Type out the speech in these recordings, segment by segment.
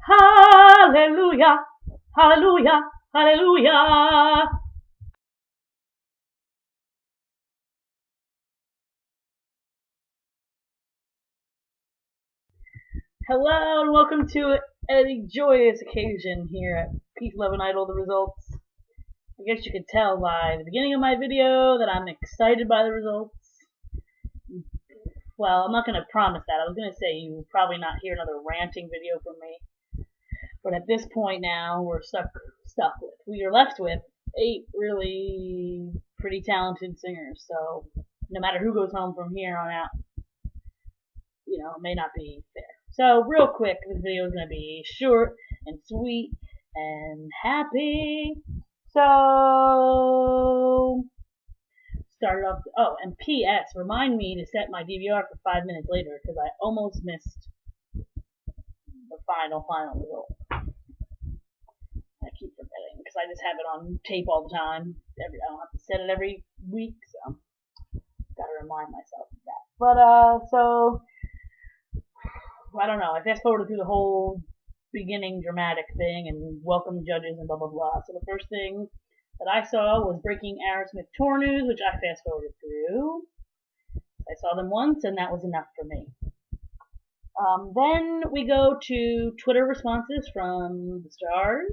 Hallelujah, hallelujah, hallelujah. Hello and welcome to a joyous occasion here at Peace, Love, and Idol, the results. I guess you could tell by the beginning of my video that I'm excited by the results. Well, I'm not going to promise that. I was going to say you will probably not hear another ranting video from me. But at this point now, we're stuck with. We are left with 8 really pretty talented singers. So no matter who goes home from here on out, it may not be fair. So real quick, this video is going to be short and sweet and happy. So start off. Oh, and P.S. Remind me to set my DVR for 5 minutes later because I almost missed the final result. I keep forgetting because I just have it on tape all the time. I don't have to set it every week, so gotta remind myself of that. But so I don't know. I fast forwarded through the whole beginning dramatic thing and welcome judges and blah blah blah. So the first thing that I saw was Breaking Aerosmith tour news, which I fast forwarded through. I saw them once, and that was enough for me. Then we go to Twitter responses from the stars.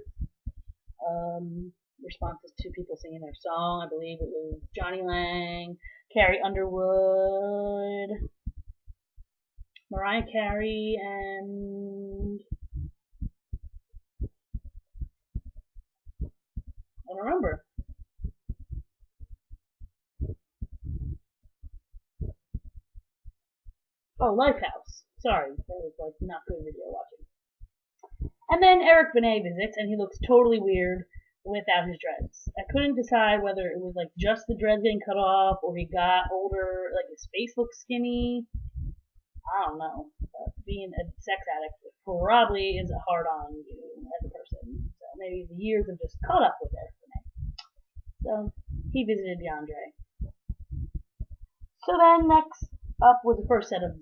Responses to people singing their song. I believe it was Johnny Lang, Carrie Underwood, Mariah Carey, and I don't remember. Oh, Lifehouse. Sorry, that was not good video watching. And then Eric Benet visits, and he looks totally weird without his dreads. I couldn't decide whether it was just the dreads getting cut off, or he got older, his face looks skinny. I don't know. Being a sex addict probably is hard on you as a person. So maybe the years have just caught up with Eric Benet. So he visited DeAndre. So then next up was the first set of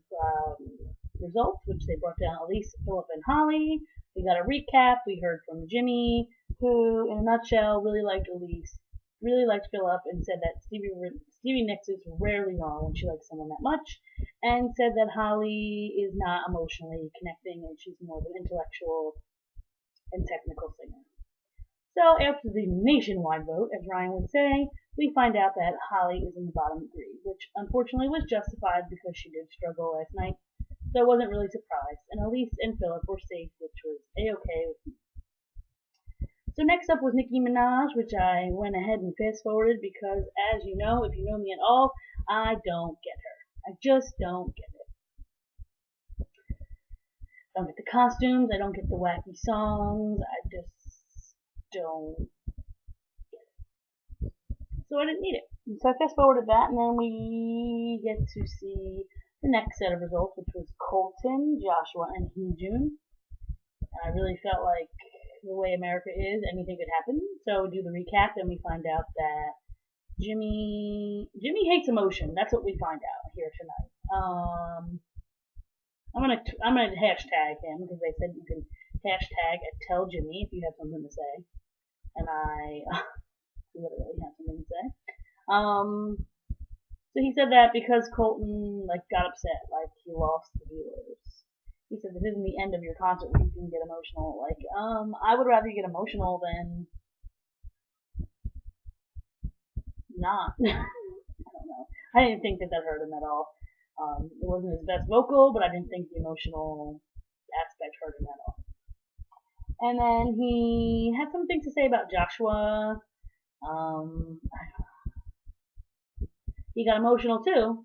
results, which they brought down Elise, Philip, and Holly. We got a recap. We heard from Jimmy, who, in a nutshell, really liked Elise, really liked Philip, and said that Stevie Nicks is rarely wrong when she likes someone that much, and said that Holly is not emotionally connecting and she's more of an intellectual and technical singer. So after the nationwide vote, as Ryan would say, we find out that Holly is in the bottom 3, which unfortunately was justified because she did struggle last night. So I wasn't really surprised, and Elise and Philip were safe, which was a-okay with me. So next up was Nicki Minaj, which I went ahead and fast forwarded because, as you know, if you know me at all, I don't get her. I just don't get it. I don't get the costumes, I don't get the wacky songs, I just don't get it. So I didn't need it. So I fast forwarded that, and then we get to see the next set of results, which was Colton, Joshua, and Heejun. And I really felt like the way America is, anything could happen. So we do the recap, and we find out that Jimmy hates emotion. That's what we find out here tonight. I'm gonna hashtag him because they said you can hashtag Tell Jimmy if you have something to say, and I literally have something to say. So he said that because Colton got upset, he lost the viewers. He said this isn't the end of your concert where you can get emotional. I would rather get emotional than not. I don't know. I didn't think that hurt him at all. It wasn't his best vocal, but I didn't think the emotional aspect hurt him at all. And then he had some things to say about Joshua. He got emotional too.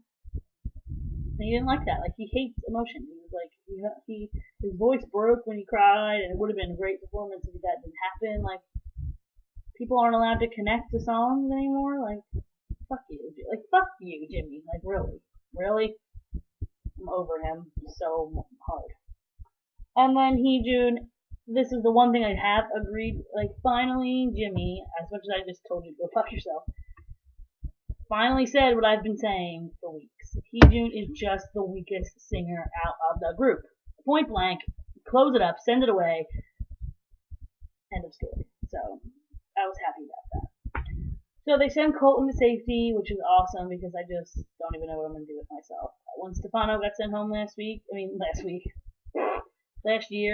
And he didn't like that. He hates emotion. He was his voice broke when he cried, and it would have been a great performance if that didn't happen. People aren't allowed to connect to songs anymore. Fuck you. Fuck you, Jimmy. Really? I'm over him so hard. And then Heejun, this is the one thing I have agreed. Finally, Jimmy, as much as I just told you to go fuck yourself, finally said what I've been saying for weeks. Heejun is just the weakest singer out of the group. Point blank, close it up, send it away, end of story. So I was happy about that. So they send Colton to safety, which is awesome because I just don't even know what I'm going to do with myself. When Stefano got sent home last year,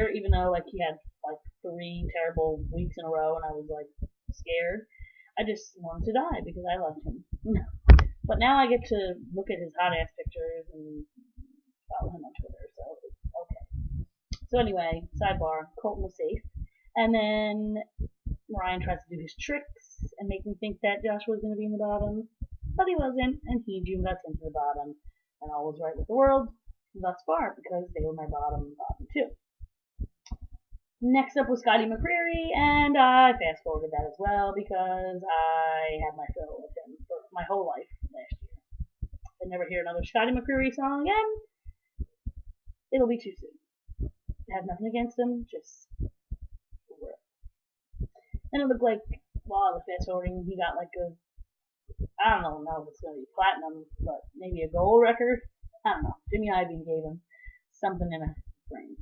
even though like he had like 3 terrible weeks in a row and I was like scared, I just wanted to die because I loved him. But now I get to look at his hot ass pictures and follow him on Twitter, so it's okay. So anyway, sidebar, Colton was safe. And then Ryan tries to do his tricks and make me think that Joshua was going to be in the bottom, but he wasn't, and Heejun got sent to the bottom, and all was right with the world thus far because they were my bottom too. Next up was Scotty McCreery, and I fast forwarded that as well because I had my fill with him for my whole life last year. If I never hear another Scotty McCreery song again, it'll be too soon. I have nothing against him, just and it looked like while I was fast forwarding, he got like I don't know if it's going to be platinum, but maybe a gold record. I don't know. Jimmy Iovine gave him something in a frame.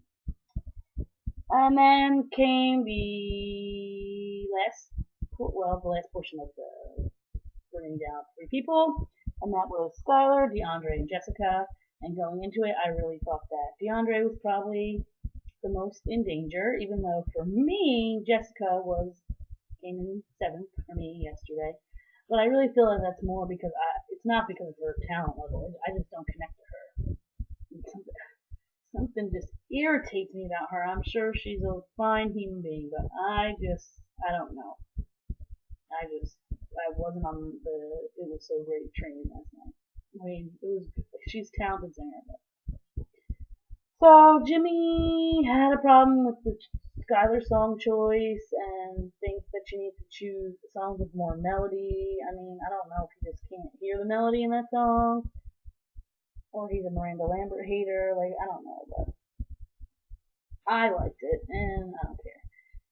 And then came the last portion of the bringing down 3 people, and that was Skylar, DeAndre, and Jessica. And going into it, I really thought that DeAndre was probably the most in danger, even though for me, Jessica came in 7th for me yesterday. But I really feel like that's more because it's not because of her talent level. I just don't connect to her. Something just irritates me about her. I'm sure she's a fine human being, but I don't know. I wasn't on the It Was So Great train last night. I mean, she's a talented singer, but. So Jimmy had a problem with the Skylar song choice and thinks that she needs to choose songs with more melody. I mean, I don't know if he just can't hear the melody in that song, or he's a Miranda Lambert hater. Like, I don't know, but I liked it, and I don't care.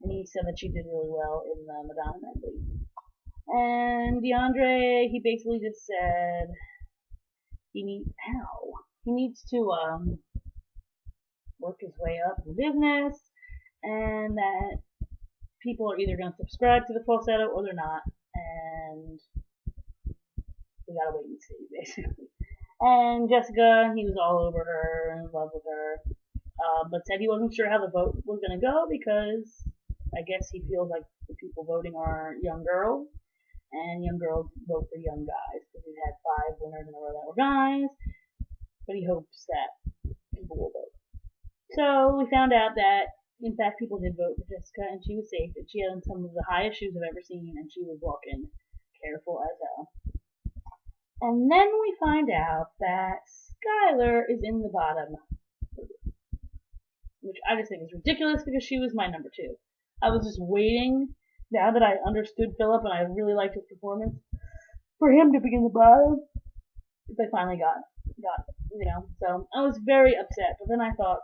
And he said that she did really well in the Madonna medley. And DeAndre, he basically just said he needs to work his way up in business, and that people are either going to subscribe to the falsetto or they're not, and we gotta wait and see, basically. And Jessica, he was all over her and in love with her, but said he wasn't sure how the vote was going to go because I guess he feels like the people voting are young girls, and young girls vote for young guys because we've had 5 winners in a row that were guys, but he hopes that people will vote. So we found out that, in fact, people did vote for Jessica, and she was safe, and she had some of the highest shoes I've ever seen, and she was walking careful as hell. And then we find out that Skylar is in the bottom, which I just think is ridiculous because she was my number 2. I was just waiting, now that I understood Philip and I really liked his performance, for him to be in the bottom. They finally got it, So I was very upset, but then I thought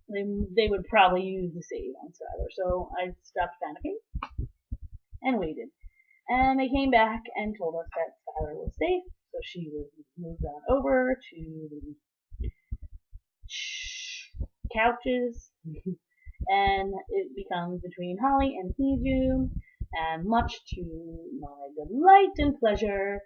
they would probably use the save on Skylar, so I stopped panicking and waited. And they came back and told us that Skylar was safe, so she was moved on over to the couches, and it becomes between Holly and Heejun, and much to my delight and pleasure,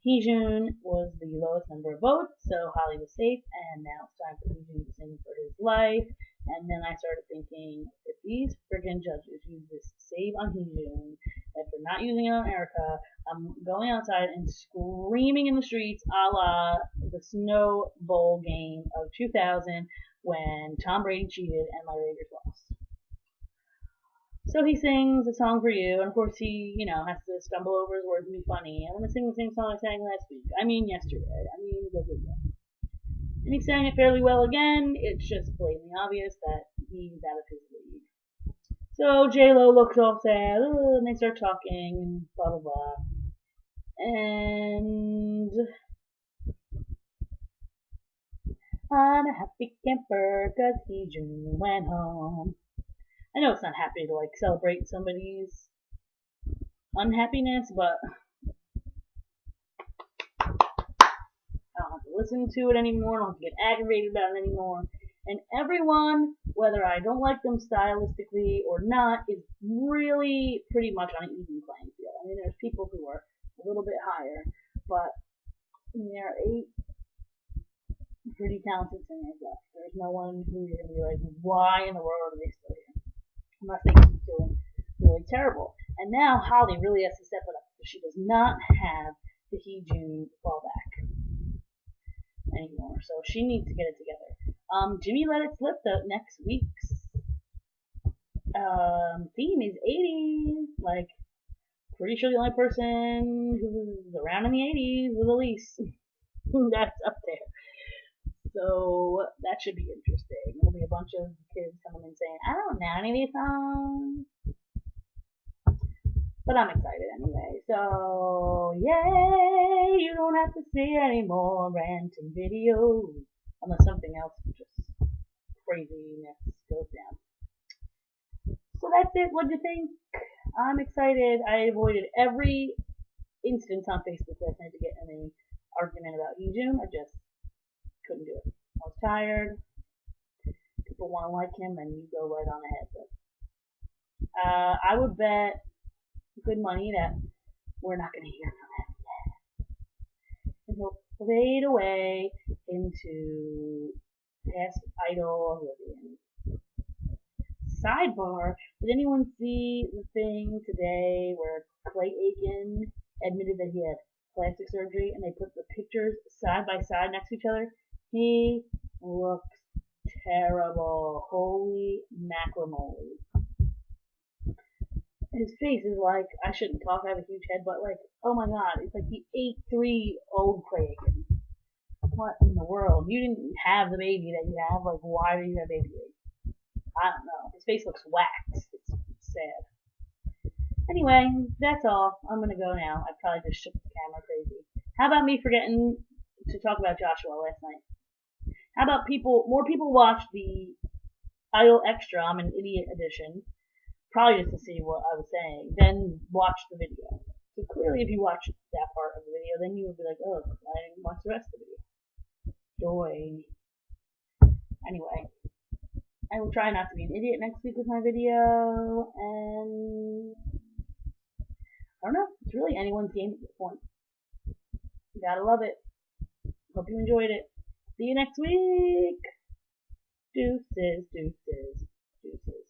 Heejun was the lowest number of votes, so Holly was safe, and now it's time for Heejun to sing for his life. And then I started thinking, if these friggin' judges use this save on Heejun, if they're not using it on Erica, I'm going outside and screaming in the streets a la the Snow Bowl game of 2000 when Tom Brady cheated and my Raiders lost. So he sings a song for you, and of course he, has to stumble over his words and be funny. I'm gonna sing the same song I sang yesterday. Blah, blah, blah. And he sang it fairly well again. It's just blatantly obvious that he's out of his league. So J-Lo looks all sad, and they start talking, and blah, blah, blah. And I'm a happy camper, 'cause Heejun went home. I know it's not happy to celebrate somebody's unhappiness, but I don't have to listen to it anymore. I don't have to get aggravated about it anymore. And everyone, whether I don't like them stylistically or not, is really pretty much on an even playing field. I mean, there's people who are a little bit higher, but there are 8 pretty talented singers left. There's no one who you're going to be like, why in the world are they still here? Unless they keep doing really terrible. And now Holly really has to step it up because she does not have the Heejun fallback anymore. So she needs to get it together. Jimmy let it slip though. Next week's theme is 80s. Like, pretty sure the only person who was around in the 80s was Elise. That's up there. So that should be interesting. There'll be a bunch of kids coming in saying, I don't know any of these songs. But I'm excited anyway. So, yay! You don't have to see any more ranting videos. Unless something else just craziness goes down. So that's it. What'd you think? I'm excited. I avoided every instance on Facebook last night to get in an argument about Heejun. I just couldn't do it. I was tired. People want to like him, and you go right on ahead. But I would bet good money that we're not going to hear from him yet. And he'll fade away into past idol oblivion. Sidebar, did anyone see the thing today where Clay Aiken admitted that he had plastic surgery and they put the pictures side by side next to each other? He looks terrible. Holy macromoly. His face is like, I shouldn't talk, I have a huge head, but like, oh my god, it's like the 8'3" old Clay Aiken. What in the world? You didn't have the baby that you have, like why do you have baby weight? I don't know. His face looks waxed. It's sad. Anyway, that's all. I'm gonna go now. I probably just shook the camera crazy. How about me forgetting to talk about Joshua last night? How about more people watched the Idol Extra, I'm an idiot edition, probably just to see what I was saying, then watch the video. So clearly if you watch that part of the video, then you would be like, oh, I didn't watch the rest of the video. Joy. Anyway. I will try not to be an idiot next week with my video, and I don't know, it's really anyone's game at this point. You gotta love it. Hope you enjoyed it. See you next week. Deuces, deuces, deuces.